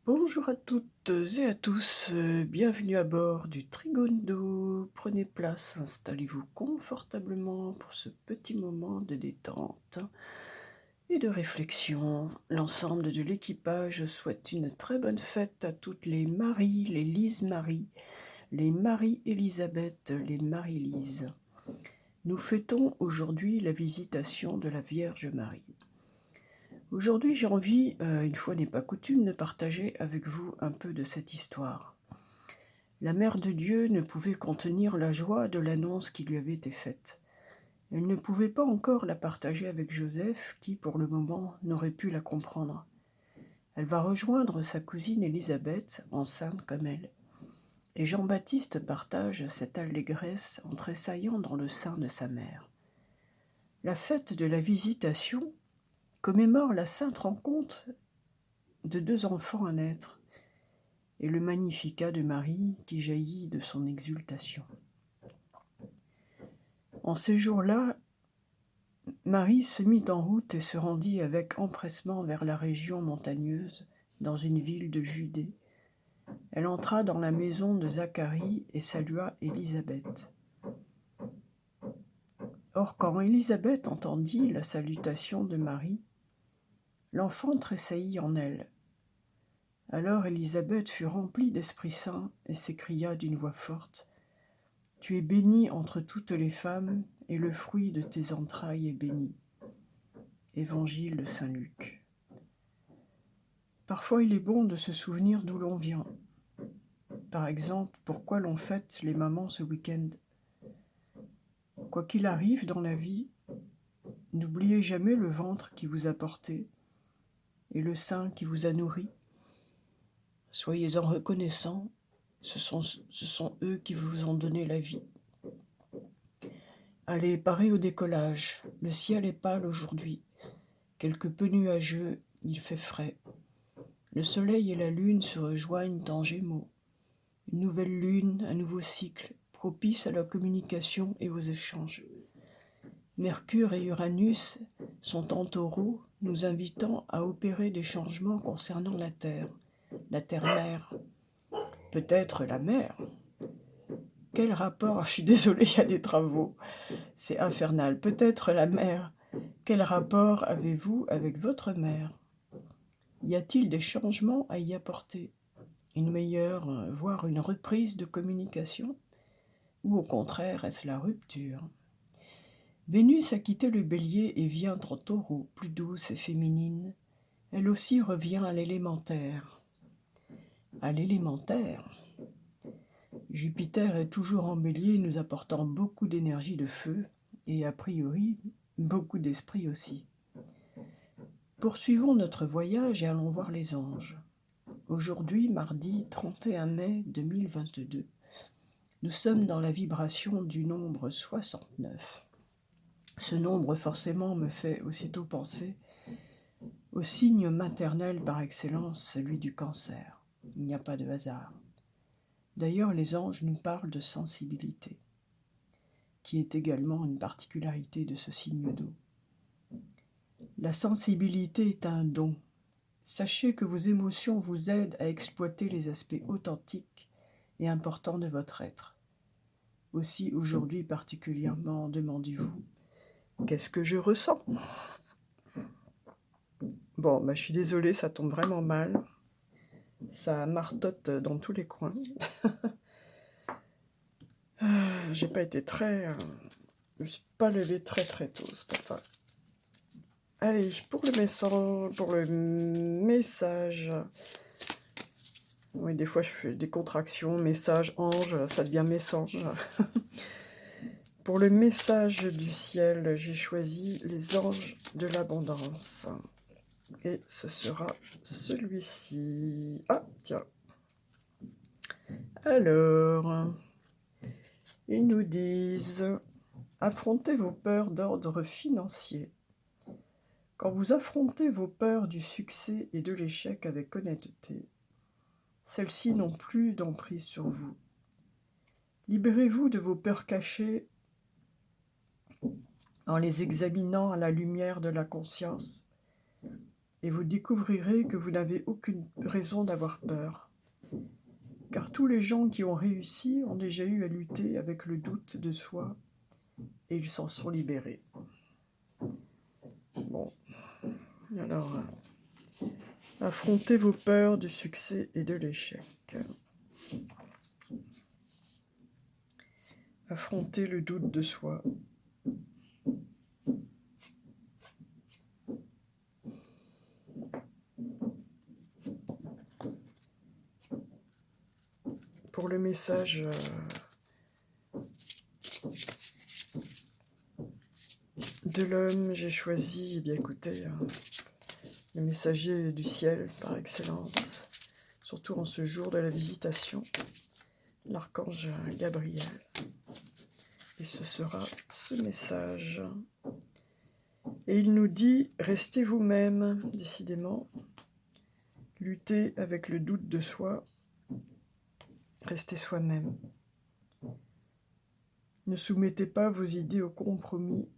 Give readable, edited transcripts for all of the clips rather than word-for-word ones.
Bonjour à toutes et à tous, bienvenue à bord du Trigondo. Prenez place, installez-vous confortablement pour ce petit moment de détente et de réflexion. L'ensemble de l'équipage souhaite une très bonne fête à toutes les Marie, les Lise-Marie, les Marie-Élisabeth, les Marie-Lise. Nous fêtons aujourd'hui la visitation de la Vierge Marie. Aujourd'hui, j'ai envie, une fois n'est pas coutume, de partager avec vous un peu de cette histoire. La Mère de Dieu ne pouvait contenir la joie de l'annonce qui lui avait été faite. Elle ne pouvait pas encore la partager avec Joseph, qui, pour le moment, n'aurait pu la comprendre. Elle va rejoindre sa cousine Élisabeth, enceinte comme elle. Et Jean-Baptiste partage cette allégresse en tressaillant dans le sein de sa mère. La fête de la Visitation commémore la sainte rencontre de deux enfants à naître, et le Magnificat de Marie qui jaillit de son exultation. En ces jours-là, Marie se mit en route et se rendit avec empressement vers la région montagneuse, dans une ville de Judée. Elle entra dans la maison de Zacharie et salua Élisabeth. Or, quand Élisabeth entendit la salutation de Marie, l'enfant tressaillit en elle. Alors Élisabeth fut remplie d'Esprit Saint et s'écria d'une voix forte : « Tu es bénie entre toutes les femmes, et le fruit de tes entrailles est béni. » Évangile de Saint Luc. Parfois, il est bon de se souvenir d'où l'on vient. Par exemple, pourquoi l'on fête les mamans ce week-end. Quoi qu'il arrive dans la vie, n'oubliez jamais le ventre qui vous a porté et le sein qui vous a nourri. Soyez-en reconnaissants, ce sont eux qui vous ont donné la vie. Allez, parez au décollage. Le ciel est pâle aujourd'hui. Quelque peu nuageux, il fait frais. Le soleil et la lune se rejoignent en Gémeaux. Une nouvelle lune, un nouveau cycle, propice à la communication et aux échanges. Mercure et Uranus sont en Taureau, nous invitant à opérer des changements concernant la Terre-mère, peut-être la mer. Quel rapport? Je suis désolée, il y a des travaux, c'est infernal. Peut-être la mer. Quel rapport avez-vous avec votre mère? Y a-t-il des changements à y apporter? Une meilleure, voire une reprise de communication? Ou au contraire, est-ce la rupture? Vénus a quitté le Bélier et vient en Taureau, plus douce et féminine. Elle aussi revient à l'élémentaire. À l'élémentaire. Jupiter est toujours en Bélier, nous apportant beaucoup d'énergie de feu et, a priori, beaucoup d'esprit aussi. Poursuivons notre voyage et allons voir les anges. Aujourd'hui, mardi 31 mai 2022, nous sommes dans la vibration du nombre 69. Ce nombre forcément me fait aussitôt penser au signe maternel par excellence, celui du Cancer. Il n'y a pas de hasard. D'ailleurs, les anges nous parlent de sensibilité, qui est également une particularité de ce signe d'eau. La sensibilité est un don. Sachez que vos émotions vous aident à exploiter les aspects authentiques et importants de votre être. Aussi, aujourd'hui particulièrement, demandez-vous, qu'est-ce que je ressens? Bon, je suis désolée, ça tombe vraiment mal. Ça martote dans tous les coins. J'ai pas été je me suis pas levée très très tôt ce matin. Allez, pour le message. Oui, des fois je fais des contractions, message, ange, ça devient messange. Pour le message du ciel, j'ai choisi les anges de l'abondance. Et ce sera celui-ci. Ah, tiens. Alors, ils nous disent: affrontez vos peurs d'ordre financier. Quand vous affrontez vos peurs du succès et de l'échec avec honnêteté, celles-ci n'ont plus d'emprise sur vous. Libérez-vous de vos peurs cachées en les examinant à la lumière de la conscience et vous découvrirez que vous n'avez aucune raison d'avoir peur. Car tous les gens qui ont réussi ont déjà eu à lutter avec le doute de soi et ils s'en sont libérés. Bon, alors, affrontez vos peurs du succès et de l'échec. Affrontez le doute de soi. Pour le message de l'homme, j'ai choisi, eh bien écoutez, le messager du ciel par excellence, surtout en ce jour de la visitation, l'archange Gabriel. Et ce sera ce message. Et il nous dit, restez vous-même, décidément, luttez avec le doute de soi, restez soi-même. Ne soumettez pas vos idées au compromis,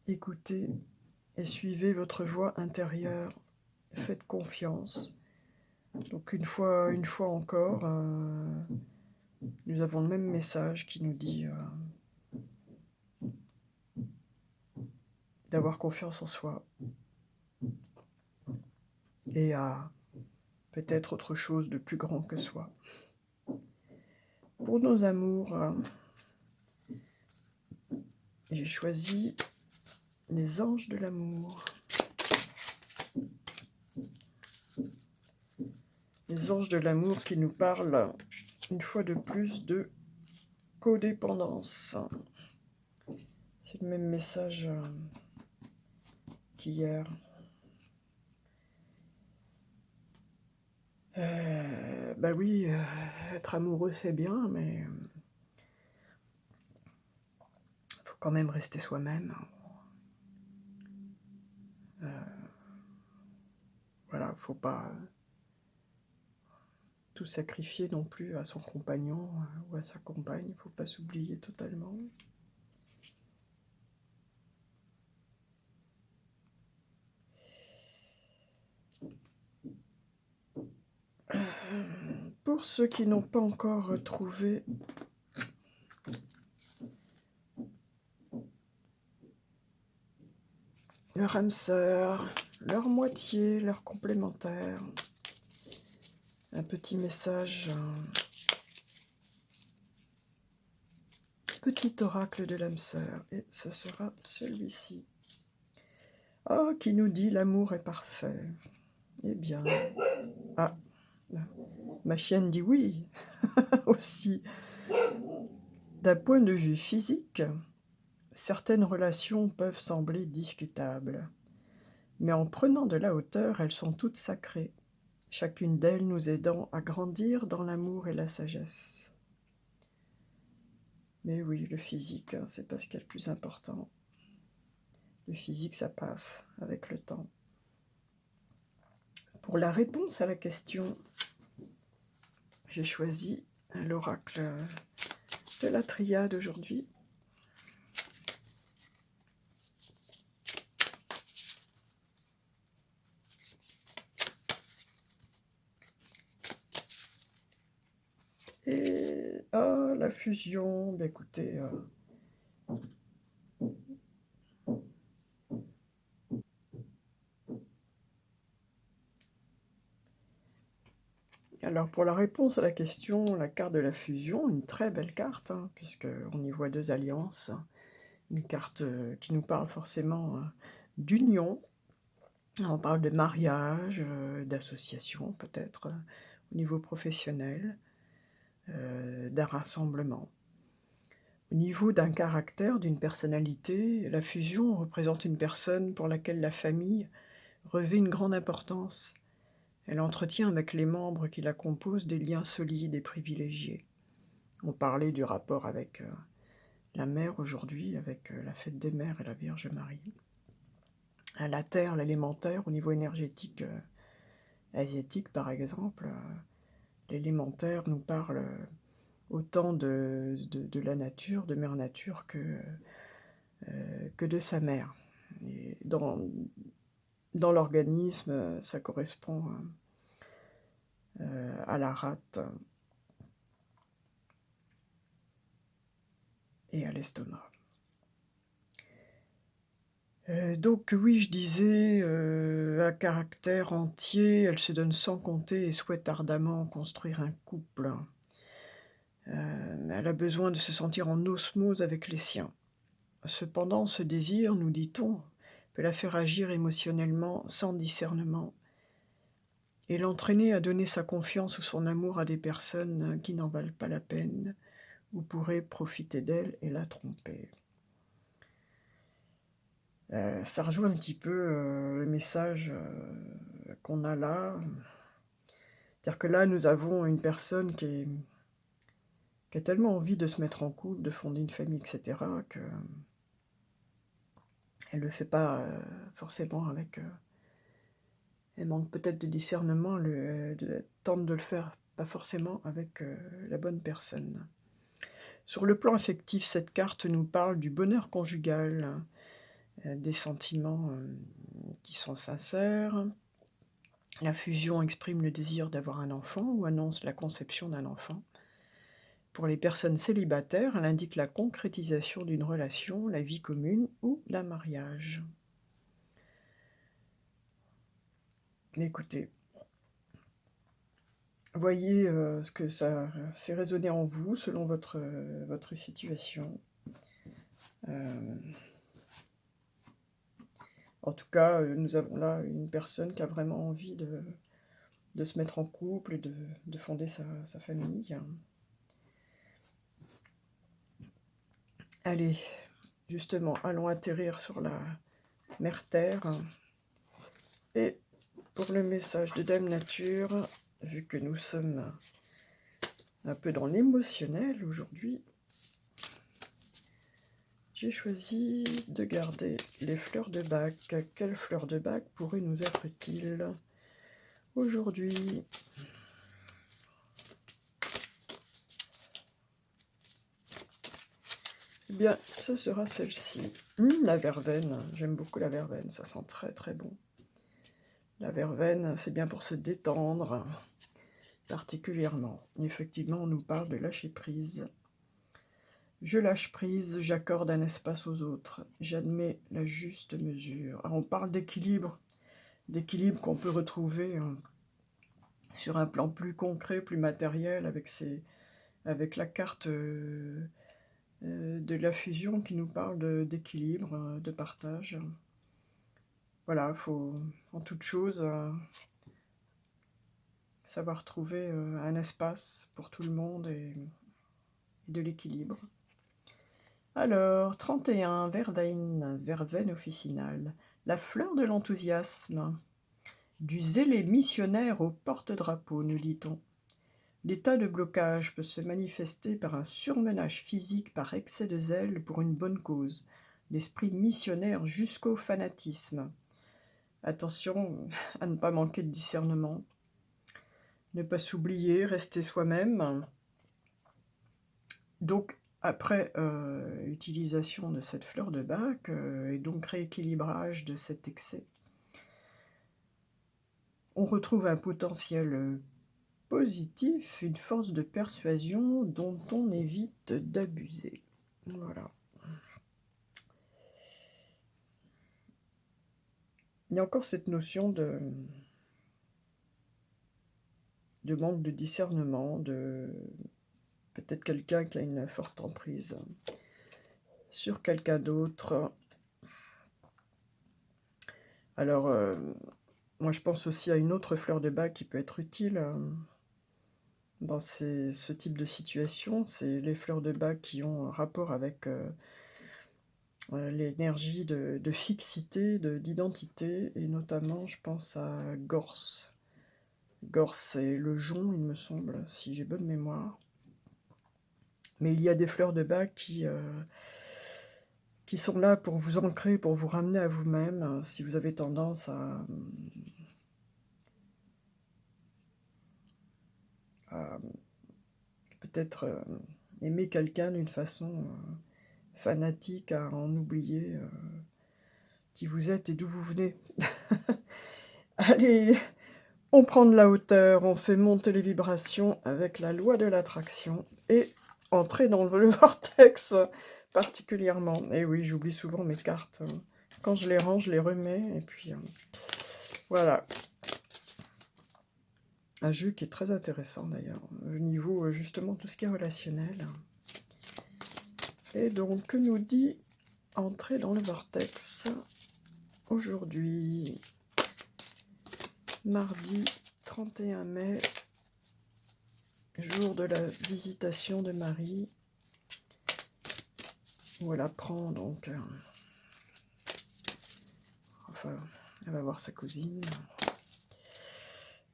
écoutez et suivez votre voix intérieure, faites confiance. Donc une fois encore, nous avons le même message qui nous dit d'avoir confiance en soi et à peut-être autre chose de plus grand que soi. Pour nos amours, j'ai choisi les anges de l'amour. Les anges de l'amour qui nous parlent une fois de plus de codépendance. C'est le même message qu'hier. Bah oui, être amoureux c'est bien, mais faut quand même rester soi-même. Voilà, faut pas tout sacrifier non plus à son compagnon ou à sa compagne, faut pas s'oublier totalement. Pour ceux qui n'ont pas encore retrouvé leur âme sœur, leur moitié, leur complémentaire, un petit message, petit oracle de l'âme sœur, et ce sera celui-ci. Oh, qui nous dit l'amour est parfait. Eh bien, ah, ma chienne dit oui, aussi. D'un point de vue physique, certaines relations peuvent sembler discutables, mais en prenant de la hauteur, elles sont toutes sacrées, chacune d'elles nous aidant à grandir dans l'amour et la sagesse. Mais oui, le physique, c'est pas ce qu'il y a de plus important. Le physique, ça passe avec le temps. Pour la réponse à la question, j'ai choisi l'oracle de la triade aujourd'hui. Et la fusion, ben écoutez, alors pour la réponse à la question, la carte de la fusion, une très belle carte, puisqu'on y voit deux alliances, une carte qui nous parle forcément d'union, on parle de mariage, d'association peut-être, au niveau professionnel, d'un rassemblement. Au niveau d'un caractère, d'une personnalité, la fusion représente une personne pour laquelle la famille revêt une grande importance. Elle entretient avec les membres qui la composent des liens solides et privilégiés. On parlait du rapport avec la mère aujourd'hui, avec la fête des mères et la Vierge Marie. À la terre, l'élémentaire, au niveau énergétique asiatique par exemple, l'élémentaire nous parle autant de la nature, de mère nature, que de sa mère. Et dans l'organisme, ça correspond, à la rate et à l'estomac. Donc oui, je disais, à caractère entier, elle se donne sans compter et souhaite ardemment construire un couple. Elle a besoin de se sentir en osmose avec les siens. Cependant, ce désir, nous dit-on, peut la faire agir émotionnellement sans discernement et l'entraîner à donner sa confiance ou son amour à des personnes qui n'en valent pas la peine ou pourraient profiter d'elle et la tromper. Ça rejoint un petit peu, le message, qu'on a là. C'est-à-dire que là, nous avons une personne qui a tellement envie de se mettre en couple, de fonder une famille et cetera, qu'elle le fait pas, forcément avec, elle manque peut-être de discernement, tente de le faire pas forcément avec, la bonne personne. Sur le plan affectif, cette carte nous parle du bonheur conjugal, des sentiments, qui sont sincères. La fusion exprime le désir d'avoir un enfant ou annonce la conception d'un enfant. Pour les personnes célibataires, elle indique la concrétisation d'une relation, la vie commune ou d'un mariage. Écoutez, voyez, ce que ça fait résonner en vous selon votre situation. En tout cas, nous avons là une personne qui a vraiment envie de se mettre en couple et de fonder sa famille. Allez, justement, allons atterrir sur la mère Terre et pour le message de Dame Nature, vu que nous sommes un peu dans l'émotionnel aujourd'hui, j'ai choisi de garder les fleurs de bac. Quelles fleurs de bac pourraient nous être utiles aujourd'hui? Eh bien, ce sera celle-ci. La verveine, j'aime beaucoup la verveine, ça sent très très bon. La verveine, c'est bien pour se détendre, particulièrement. Effectivement, on nous parle de lâcher prise. Je lâche prise, j'accorde un espace aux autres, j'admets la juste mesure. Alors, on parle d'équilibre qu'on peut retrouver sur un plan plus concret, plus matériel, avec la carte de la fusion qui nous parle d'équilibre, de partage. Voilà, il faut en toute chose savoir trouver un espace pour tout le monde et de l'équilibre. Alors, 31, verveine officinale, la fleur de l'enthousiasme. Du zélé missionnaire au porte-drapeau, nous dit-on. L'état de blocage peut se manifester par un surmenage physique par excès de zèle pour une bonne cause, d'esprit missionnaire jusqu'au fanatisme. Attention à ne pas manquer de discernement, ne pas s'oublier, rester soi-même. Donc, après utilisation de cette fleur de bac et donc rééquilibrage de cet excès, on retrouve un potentiel positif, une force de persuasion dont on évite d'abuser. Voilà. Il y a encore cette notion de manque de discernement, de peut-être quelqu'un qui a une forte emprise sur quelqu'un d'autre. Alors, moi je pense aussi à une autre fleur de bac qui peut être utile dans ce type de situation, c'est les fleurs de bac qui ont un rapport avec l'énergie de fixité, d'identité, et notamment je pense à Gorse. Gorse, c'est le jonc, il me semble, si j'ai bonne mémoire. Mais il y a des fleurs de bac qui sont là pour vous ancrer, pour vous ramener à vous-même, si vous avez tendance à peut-être aimer quelqu'un d'une façon fanatique, à en oublier qui vous êtes et d'où vous venez. Allez, on prend de la hauteur, on fait monter les vibrations avec la loi de l'attraction et entrer dans le vortex particulièrement. Et oui, j'oublie souvent mes cartes. Quand je les range, je les remets et puis voilà. Un jeu qui est très intéressant d'ailleurs, au niveau justement tout ce qui est relationnel. Et donc, que nous dit entrer dans le vortex aujourd'hui, mardi 31 mai, jour de la visitation de Marie, où elle apprend donc, enfin, elle va voir sa cousine.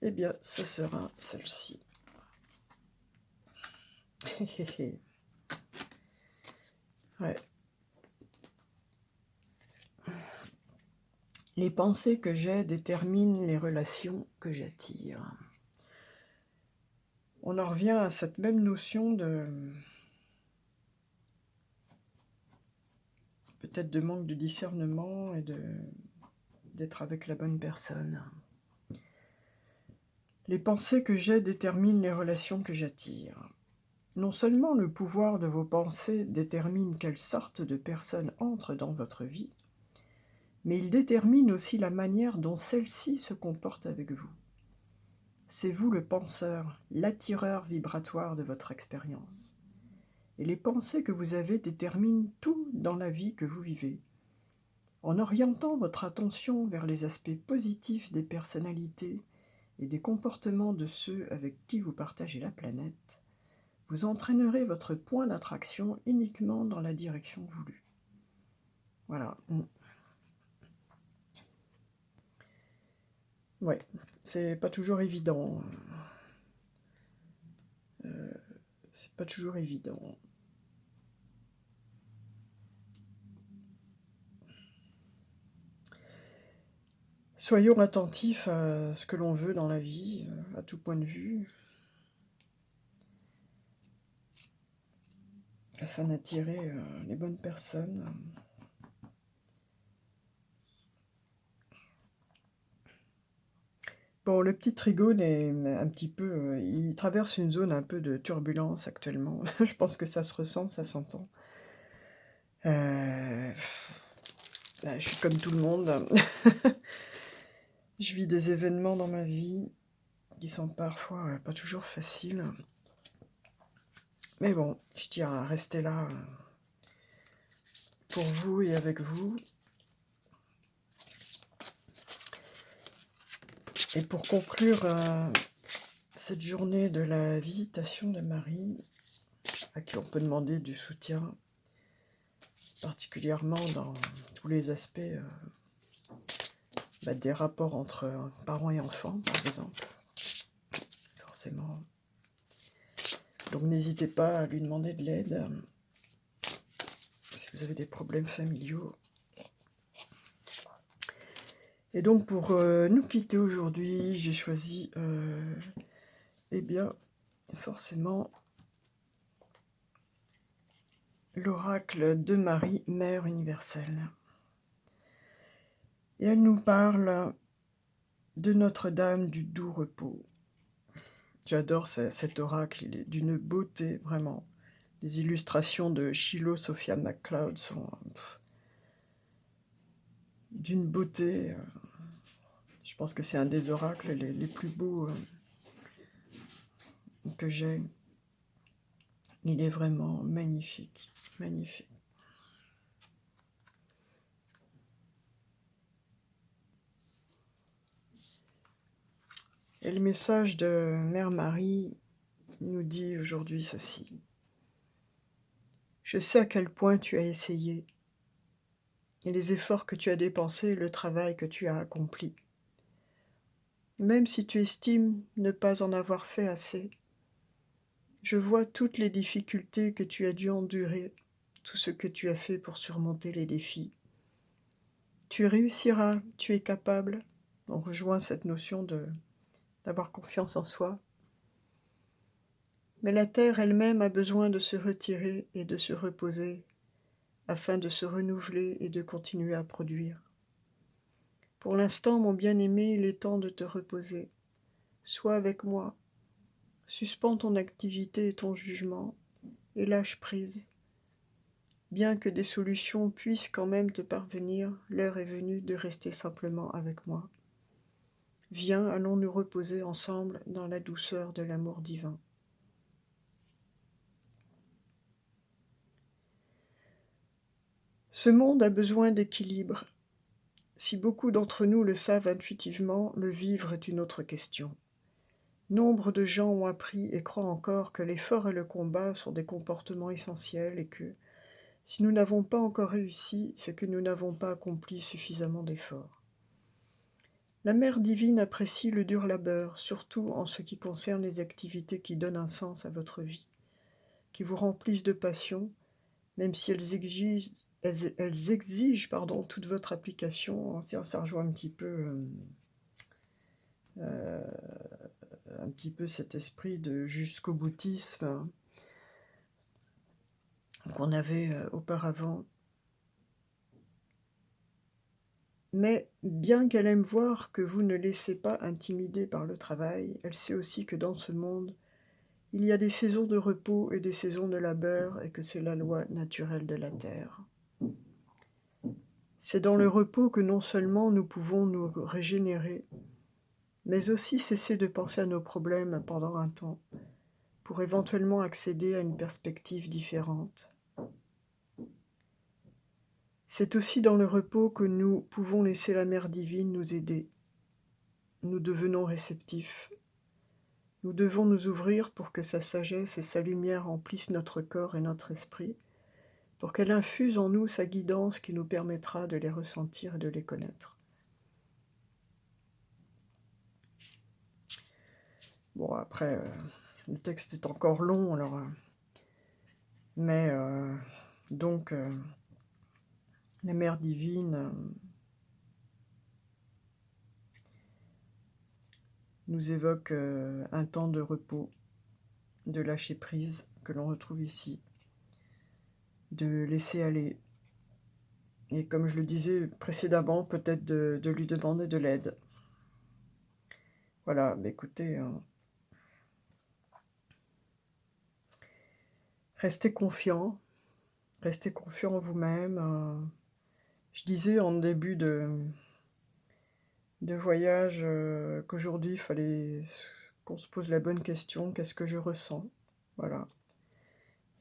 Eh bien, ce sera celle-ci. Ouais. Les pensées que j'ai déterminent les relations que j'attire. On en revient à cette même notion de peut-être de manque de discernement et d'être avec la bonne personne. Les pensées que j'ai déterminent les relations que j'attire. Non seulement le pouvoir de vos pensées détermine quelle sorte de personne entre dans votre vie, mais il détermine aussi la manière dont celle-ci se comporte avec vous. C'est vous le penseur, l'attireur vibratoire de votre expérience. Et les pensées que vous avez déterminent tout dans la vie que vous vivez. En orientant votre attention vers les aspects positifs des personnalités et des comportements de ceux avec qui vous partagez la planète, vous entraînerez votre point d'attraction uniquement dans la direction voulue. Voilà. Ouais, c'est pas toujours évident. C'est pas toujours évident. Soyons attentifs à ce que l'on veut dans la vie, à tout point de vue, afin d'attirer les bonnes personnes. Bon, le petit Trigone est un petit peu... il traverse une zone un peu de turbulence actuellement. Je pense que ça se ressent, ça s'entend. Bah, je suis comme tout le monde. Je vis des événements dans ma vie qui sont parfois pas toujours faciles. Mais bon, je tiens à rester là pour vous et avec vous. Et pour conclure cette journée de la visitation de Marie, à qui on peut demander du soutien, particulièrement dans tous les aspects des rapports entre parents et enfants, par exemple, forcément. Donc n'hésitez pas à lui demander de l'aide si vous avez des problèmes familiaux. Et donc pour nous quitter aujourd'hui, j'ai choisi, eh bien, forcément, l'oracle de Marie, Mère universelle. Et elle nous parle de Notre-Dame du doux repos. J'adore cet oracle, il est d'une beauté, vraiment. Les illustrations de Shiloh Sophia MacLeod sont d'une beauté. Je pense que c'est un des oracles les plus beaux que j'ai. Il est vraiment magnifique, magnifique. Et le message de Mère Marie nous dit aujourd'hui ceci. Je sais à quel point tu as essayé, et les efforts que tu as dépensés, le travail que tu as accompli. Même si tu estimes ne pas en avoir fait assez, je vois toutes les difficultés que tu as dû endurer, tout ce que tu as fait pour surmonter les défis. Tu réussiras, tu es capable. On rejoint cette notion d'avoir confiance en soi. Mais la terre elle-même a besoin de se retirer et de se reposer afin de se renouveler et de continuer à produire. Pour l'instant, mon bien-aimé, il est temps de te reposer. Sois avec moi. Suspends ton activité et ton jugement, et lâche prise. Bien que des solutions puissent quand même te parvenir, l'heure est venue de rester simplement avec moi. Viens, allons nous reposer ensemble dans la douceur de l'amour divin. Ce monde a besoin d'équilibre. Si beaucoup d'entre nous le savent intuitivement, le vivre est une autre question. Nombre de gens ont appris et croient encore que l'effort et le combat sont des comportements essentiels et que, si nous n'avons pas encore réussi, c'est que nous n'avons pas accompli suffisamment d'efforts. La Mère divine apprécie le dur labeur, surtout en ce qui concerne les activités qui donnent un sens à votre vie, qui vous remplissent de passion, même si elles exigent toute votre application. Ça rejoint un petit peu cet esprit de jusqu'au boutisme qu'on avait auparavant. Mais bien qu'elle aime voir que vous ne laissez pas intimider par le travail, elle sait aussi que dans ce monde, il y a des saisons de repos et des saisons de labeur et que c'est la loi naturelle de la Terre. C'est dans le repos que non seulement nous pouvons nous régénérer, mais aussi cesser de penser à nos problèmes pendant un temps, pour éventuellement accéder à une perspective différente. C'est aussi dans le repos que nous pouvons laisser la Mère divine nous aider. Nous devenons réceptifs. Nous devons nous ouvrir pour que sa sagesse et sa lumière remplissent notre corps et notre esprit, pour qu'elle infuse en nous sa guidance qui nous permettra de les ressentir et de les connaître. Bon, après, le texte est encore long, alors... mais, donc, la Mère divine nous évoque un temps de repos, de lâcher prise, que l'on retrouve ici, de laisser aller, et comme je le disais précédemment, peut-être de lui demander de l'aide. Voilà, bah écoutez, restez confiants en vous-même. Je disais en début de voyage qu'aujourd'hui il fallait qu'on se pose la bonne question, qu'est-ce que je ressens? Voilà.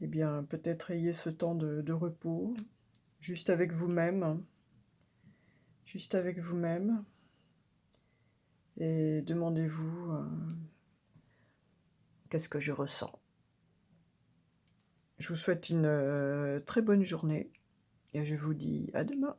Eh bien, peut-être ayez ce temps de repos, juste avec vous-même, et demandez-vous qu'est-ce que je ressens? Je vous souhaite une très bonne journée et je vous dis à demain.